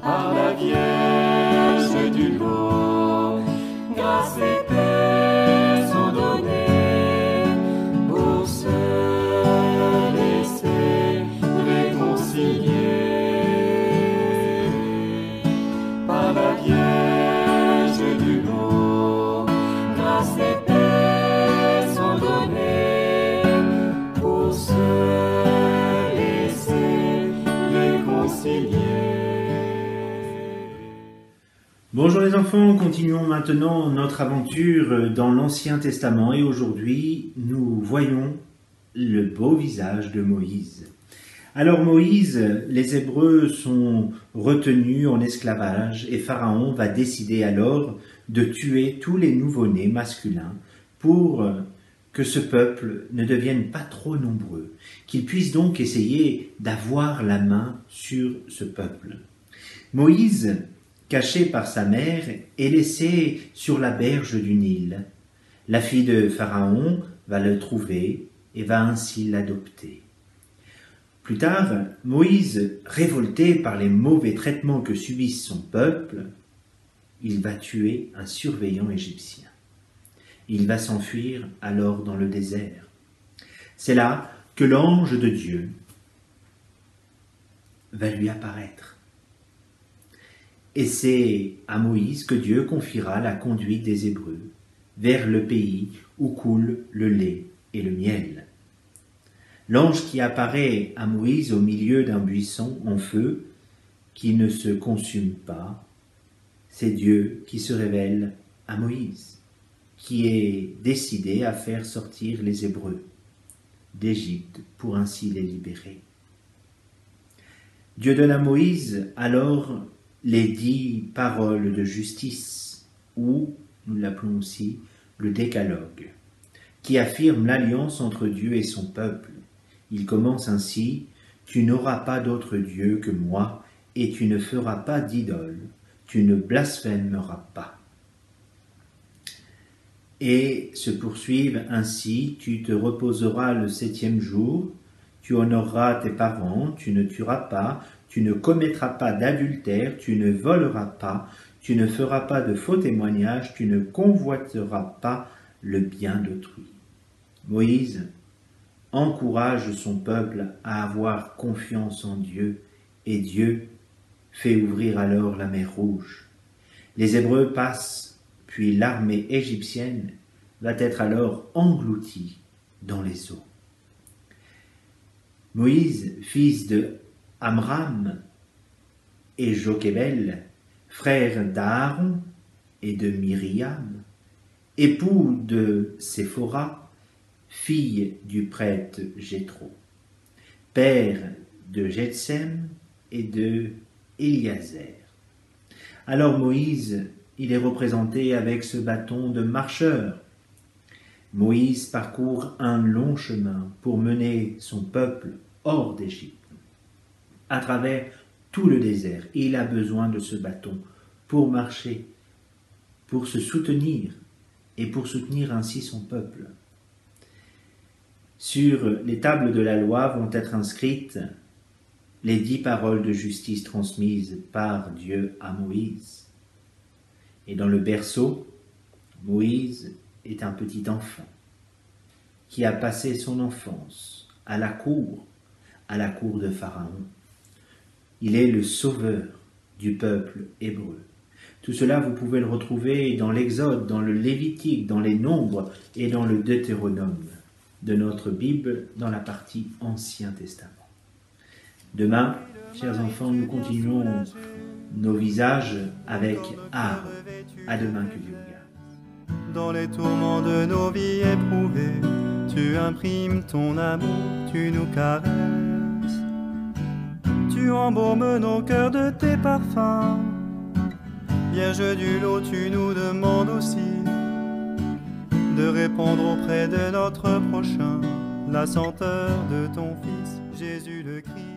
par la Vierge du lot, grâce et paix sont données pour se laisser réconcilier. Par la Vierge du lot, grâce et paix sont données pour se laisser réconcilier. Bonjour les enfants, continuons maintenant notre aventure dans l'Ancien Testament et aujourd'hui nous voyons le beau visage de Moïse. Alors Moïse, les Hébreux sont retenus en esclavage et Pharaon va décider alors de tuer tous les nouveau-nés masculins pour que ce peuple ne devienne pas trop nombreux, qu'il puisse donc essayer d'avoir la main sur ce peuple. Moïse, caché par sa mère, est laissé sur la berge du Nil. La fille de Pharaon va le trouver et va ainsi l'adopter. Plus tard, Moïse, révolté par les mauvais traitements que subissent son peuple, il va tuer un surveillant égyptien. Il va s'enfuir alors dans le désert. C'est là que l'ange de Dieu va lui apparaître. Et c'est à Moïse que Dieu confiera la conduite des Hébreux vers le pays où coule le lait et le miel. L'ange qui apparaît à Moïse au milieu d'un buisson en feu qui ne se consume pas, c'est Dieu qui se révèle à Moïse, qui est décidé à faire sortir les Hébreux d'Égypte pour ainsi les libérer. Dieu donne à Moïse alors les 10 paroles de justice, ou nous l'appelons aussi le décalogue, qui affirme l'alliance entre Dieu et son peuple. Il commence ainsi: « Tu n'auras pas d'autre Dieu que moi, et tu ne feras pas d'idole, tu ne blasphémeras pas. » Et se poursuivent ainsi: « Tu te reposeras le 7e jour, tu honoreras tes parents, tu ne tueras pas, tu ne commettras pas d'adultère, tu ne voleras pas, tu ne feras pas de faux témoignages, tu ne convoiteras pas le bien d'autrui. » Moïse encourage son peuple à avoir confiance en Dieu, et Dieu fait ouvrir alors la mer Rouge. Les Hébreux passent, puis l'armée égyptienne va être alors engloutie dans les eaux. Moïse, fils de Amram et Jochébel, frère d'Aaron et de Myriam, époux de Séphora, fille du prêtre Jéthro, père de Jetsem et de Éliazer. Alors Moïse, il est représenté avec ce bâton de marcheur. Moïse parcourt un long chemin pour mener son peuple hors d'Égypte, à travers tout le désert. Il a besoin de ce bâton pour marcher, pour se soutenir et pour soutenir ainsi son peuple. Sur les tables de la loi vont être inscrites les 10 paroles de justice transmises par Dieu à Moïse. Et dans le berceau, Moïse est un petit enfant qui a passé son enfance à la cour de Pharaon. Il est le sauveur du peuple hébreu. Tout cela, vous pouvez le retrouver dans l'Exode, dans le Lévitique, dans les Nombres et dans le Deutéronome de notre Bible, dans la partie Ancien Testament. Demain, chers enfants, nous continuons nos visages avec Aaron. À demain, que Dieu vous garde. Dans les tourments de nos vies éprouvées, tu imprimes ton amour, tu nous caresses. Tu embaumes nos cœurs de tes parfums. Vierge du lot, tu nous demandes aussi de répandre auprès de notre prochain la senteur de ton Fils, Jésus le Christ.